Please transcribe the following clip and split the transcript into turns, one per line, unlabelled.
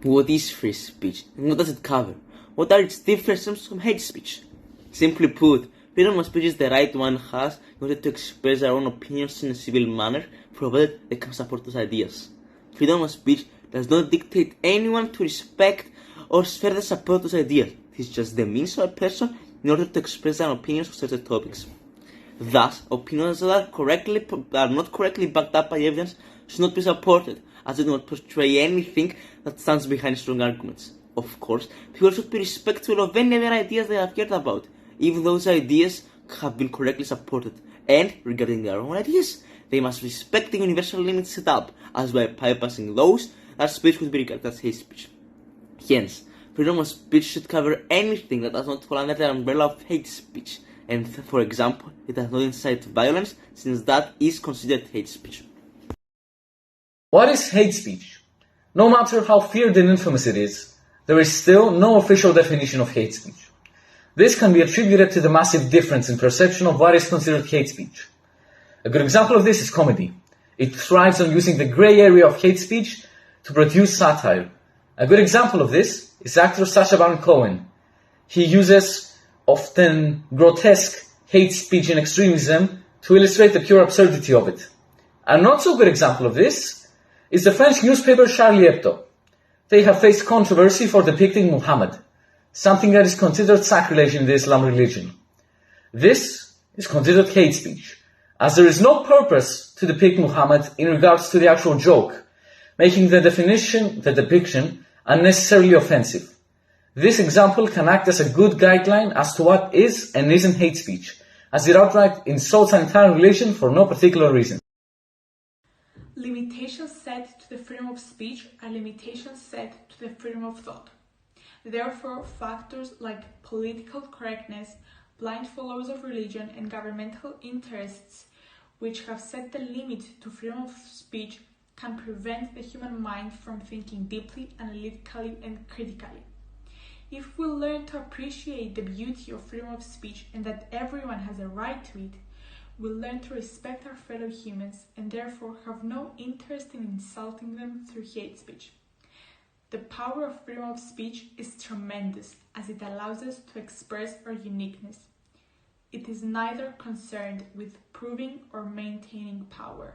What is free speech and what does it cover? What are its differences from hate speech? Simply put, freedom of speech is the right one has in order to express our own opinions in a civil manner, provided they can support those ideas. Freedom of speech does not dictate anyone to respect or further support those ideas. It is just the means of a person in order to express their opinions on certain topics. Thus, opinions that are not correctly backed up by evidence should not be supported, as they do not portray anything that stands behind strong arguments. Of course, people should be respectful of any other ideas they have heard about, even those ideas have been correctly supported. And, regarding their own ideas, they must respect the universal limits set up, as by bypassing those that speech would be regarded as hate speech. Hence, freedom of speech should cover anything that does not fall under the umbrella of hate speech, and, for example, it does not incite violence, since that is considered hate speech.
What is hate speech? No matter how feared and infamous it is, there is still no official definition of hate speech. This can be attributed to the massive difference in perception of what is considered hate speech. A good example of this is comedy. It thrives on using the grey area of hate speech to produce satire. A good example of this is actor Sacha Baron Cohen. He uses often grotesque hate speech and extremism to illustrate the pure absurdity of it. A not so good example of this is the French newspaper Charlie Hebdo. They have faced controversy for depicting Muhammad, something that is considered sacrilege in the Islam religion. This is considered hate speech, as there is no purpose to depict Muhammad in regards to the actual joke, making the depiction unnecessarily offensive. This example can act as a good guideline as to what is and isn't hate speech, as it outright insults an entire religion for no particular reason.
Limitations set to the freedom of speech are limitations set to the freedom of thought. Therefore, factors like political correctness, blind followers of religion, and governmental interests, which have set the limit to freedom of speech, can prevent the human mind from thinking deeply, analytically, and critically. If we learn to appreciate the beauty of freedom of speech and that everyone has a right to it, we'll learn to respect our fellow humans and therefore have no interest in insulting them through hate speech. The power of freedom of speech is tremendous, as it allows us to express our uniqueness. It is neither concerned with proving or maintaining power.